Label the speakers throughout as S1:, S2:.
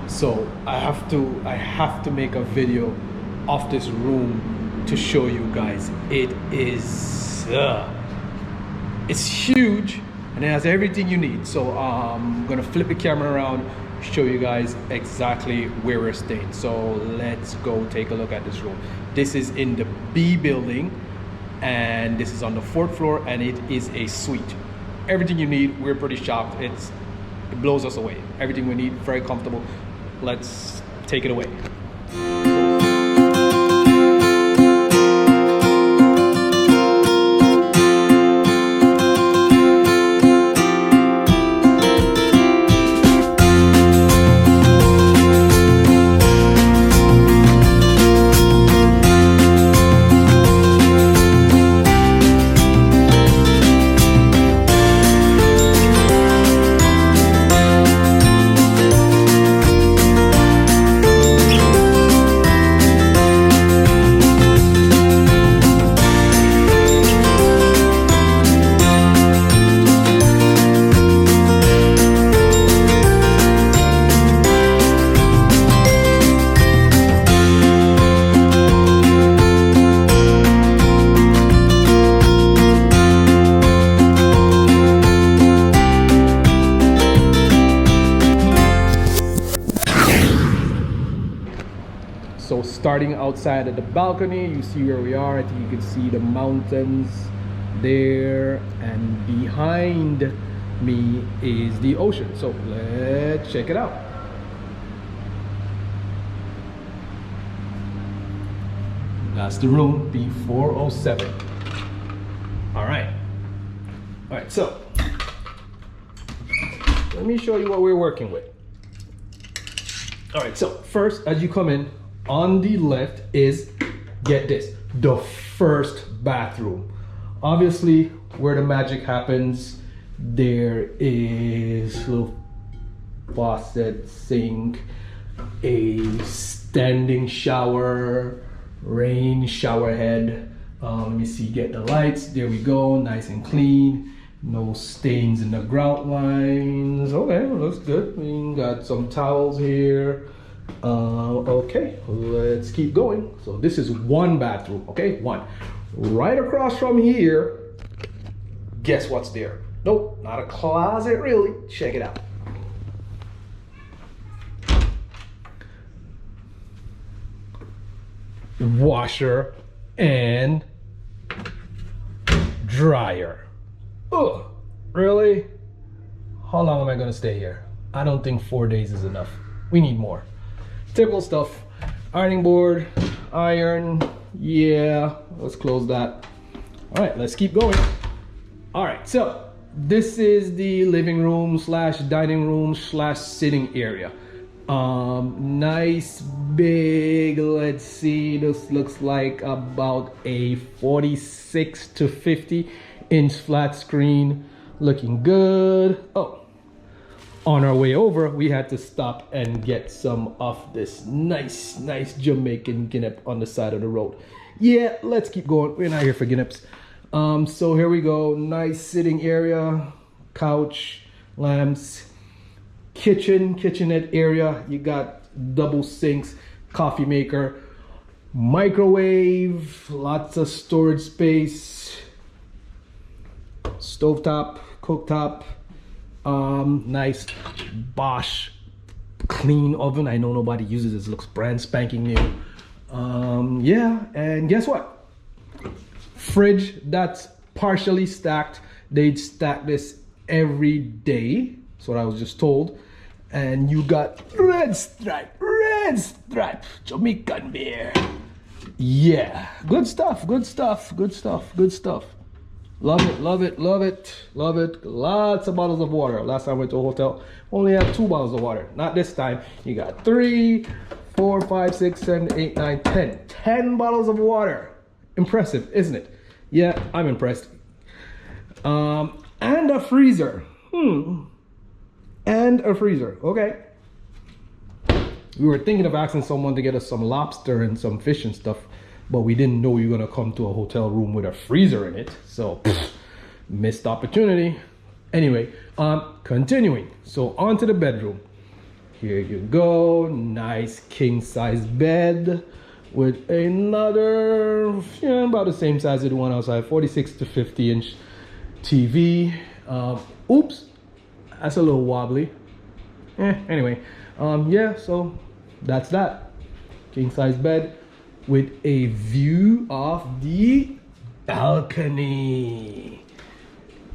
S1: So I have to make a video of this room to show you guys. It is it's huge and it has everything you need. So I'm gonna flip the camera around, show you guys exactly where we're staying. So let's go take a look at this room. This is in the B building and this is on the 4th floor and it is a suite. Everything you need. We're pretty shocked. It blows us away. Everything we need, very comfortable. Let's take it away. So starting outside at the balcony, you see where we are. I think you can see the mountains there, and behind me is the ocean. So let's check it out. That's the room, B407. All right. So let me show you what we're working with. All right, so first, as you come in, on the left is, get this, the first bathroom. Obviously, where the magic happens, there is a little faucet, sink, a standing shower, rain shower head. Let me see, get the lights. There we go, nice and clean. No stains in the grout lines. Okay, looks good. We got some towels here. Okay, let's keep going. So this is one bathroom, okay? One. Right across from here, guess what's there? Nope, not a closet really. Check it out. Washer and dryer. Oh, really? How long am I gonna stay here? I don't think 4 days is enough. We need more. Typical stuff. Ironing board, iron. Yeah, let's close that. All right, let's keep going. All right, so this is the living room slash dining room slash sitting area. Nice big, let's see, this looks like about a 46 to 50 inch flat screen. Looking good. Oh, on our way over, we had to stop and get some of this nice Jamaican guinep on the side of the road. Yeah, let's keep going. We're not here for guineps. So here we go. Nice sitting area, couch, lamps, kitchenette area. You got double sinks, coffee maker, microwave, lots of storage space, stovetop, cooktop. Nice Bosch clean oven. I know nobody uses this. Looks brand spanking new. Yeah, and guess what? Fridge that's partially stacked. They'd stack this every day. That's what I was just told. And you got red stripe, Jamaican beer. Yeah, good stuff. Love it. Lots of bottles of water. Last time I went to a hotel, only had 2 bottles of water. Not this time. You got 3, 4, 5, 6, 7, 8, 9, 10. 10 bottles of water. Impressive, isn't it? Yeah, I'm impressed. And a freezer. And a freezer. Okay. We were thinking of asking someone to get us some lobster and some fish and stuff, but we didn't know you were gonna come to a hotel room with a freezer in it. So missed opportunity. Anyway, continuing. So on to the bedroom. Here you go, nice king size bed with another, about the same size as the one outside, 46 to 50 inch TV. Oops, that's a little wobbly. Anyway, yeah, so that's that. King size bed with a view of the balcony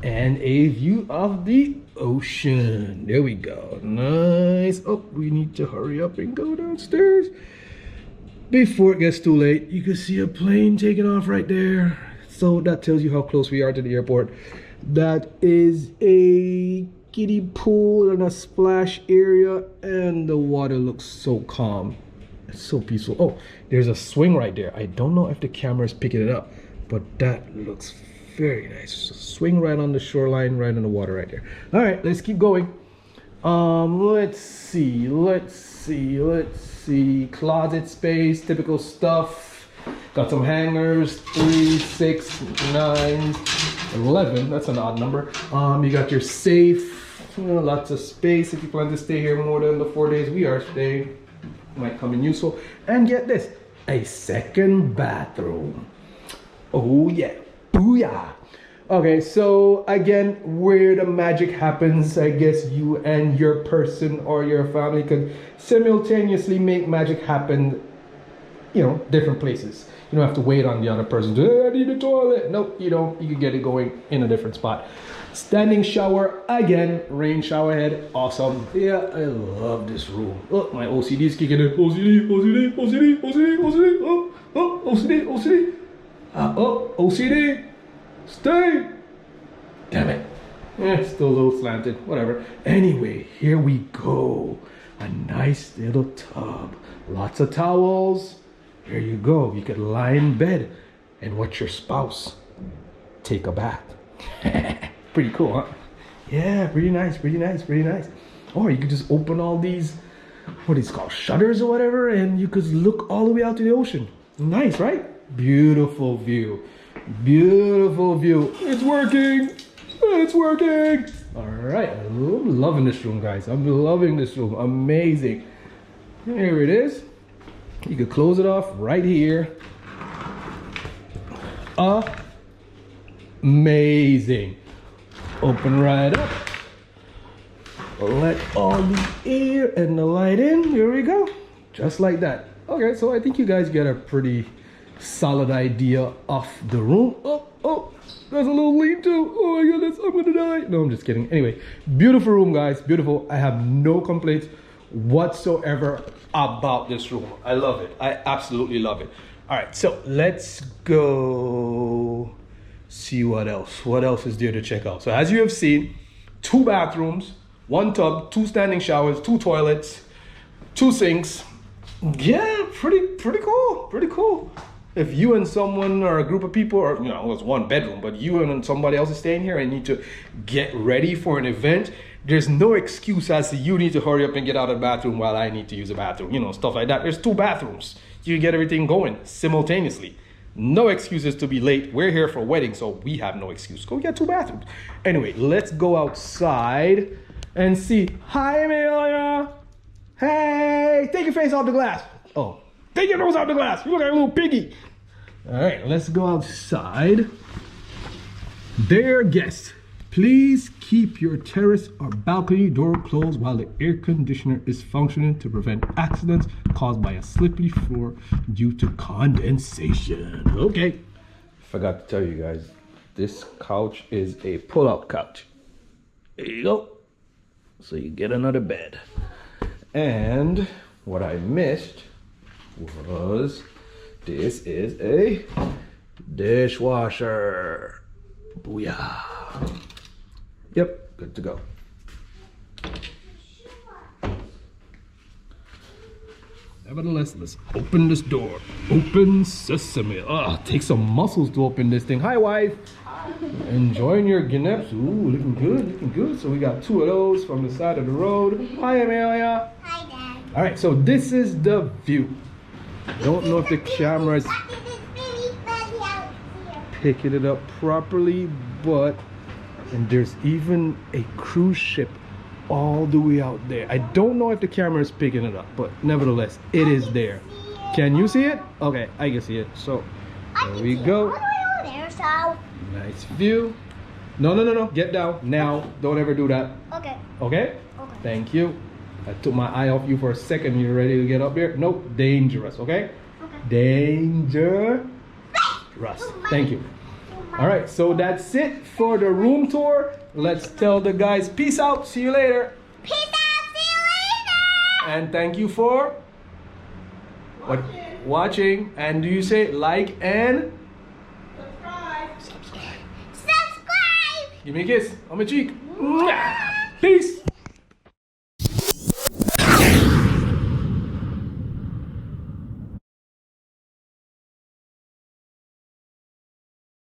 S1: and a view of the ocean. There we go. Nice. Oh, we need to hurry up and go downstairs before it gets too late. You can see a plane taking off right there. So that tells you how close we are to the airport. That is a kiddie pool and a splash area, and the water looks so calm. It's so peaceful. Oh, there's a swing right there. I don't know if the camera is picking it up, but that looks very nice. Swing right on the shoreline, right on the water right there. All right, let's keep going. Let's see. Closet space, typical stuff. Got some hangers, 3, 6, 9, 11. That's an odd number. You got your safe, lots of space if you plan to stay here more than the 4 days we are staying. Might come in useful. And get this, a second bathroom. Oh yeah, booyah. Okay, so again, where the magic happens, I guess you and your person or your family could simultaneously make magic happen, different places. You don't have to wait on the other person to, hey, I need a toilet. Nope, you don't. You can get it going in a different spot. Standing shower, again, rain shower head, awesome. Yeah, I love this room. Oh, my OCD is kicking in. OCD. Oh, OCD. Stay. Damn it. It's still a little slanted, whatever. Anyway, here we go. A nice little tub. Lots of towels. Here you go. You could lie in bed and watch your spouse take a bath. Pretty cool, huh? Yeah, pretty nice. Or you could just open all these, what is it called, shutters or whatever, and you could look all the way out to the ocean. Nice, right? Beautiful view. It's working. All right, I'm loving this room, guys. I'm loving this room. Amazing. Here it is. You could close it off right here. Amazing. Open right up. Let all the air and the light in. Here we go. Just like that. Okay, so I think you guys get a pretty solid idea of the room. Oh, there's a little lean-to. Oh my goodness, I'm gonna die. No, I'm just kidding. Anyway, beautiful room, guys. Beautiful. I have no complaints whatsoever about this room. I love it. I absolutely love it. All right, so let's go see what else is there to check out. So as you have seen, 2 bathrooms, 1 tub, 2 standing showers, 2 toilets, 2 sinks. Yeah, pretty cool. If you and someone or a group of people, or it's 1 bedroom, but you and somebody else is staying here and need to get ready for an event, there's no excuse as to you need to hurry up and get out of the bathroom while I need to use a bathroom, stuff like that. There's 2 bathrooms. You can get everything going simultaneously. No excuses to be late. We're here for a wedding, so we have no excuse. Go get 2 bathrooms. Anyway, let's go outside and see. Hi, Amelia. Hey, take your face off the glass. Oh, take your nose off the glass. You look like a little piggy. All right, let's go outside. Dear guests, please keep your terrace or balcony door closed while the air conditioner is functioning to prevent accidents caused by a slippery floor due to condensation. Okay. Forgot to tell you guys, this couch is a pull-out couch. There you go. So you get another bed. And what I missed was this is a dishwasher. Booyah. Yep, good to go. Nevertheless, let's open this door. Open sesame. Take some muscles to open this thing. Hi, wife. Hi. Enjoying your guineps. Ooh, looking good. So we got 2 of those from the side of the road. Hi, Amelia. Hi, Dad. All right, so this is the view. Don't know if the camera is picking it up properly, but and there's even a cruise ship all the way out there. I don't know if the camera is picking it up, but nevertheless, it is there. Can you see it? Okay, I can see it. So there we go. Nice view. No. Get down now. Don't ever do that.
S2: Okay.
S1: Okay? Thank you. I took my eye off you for a second. You ready to get up there? Nope. Dangerous. Okay? Dangerous. Thank you. All right. So that's it for the room tour. Let's tell the guys peace out. See you later.
S2: Peace out. See you later.
S1: And thank you for watching. And do you say like and subscribe?
S2: Subscribe.
S1: Give me a kiss on my cheek. Peace.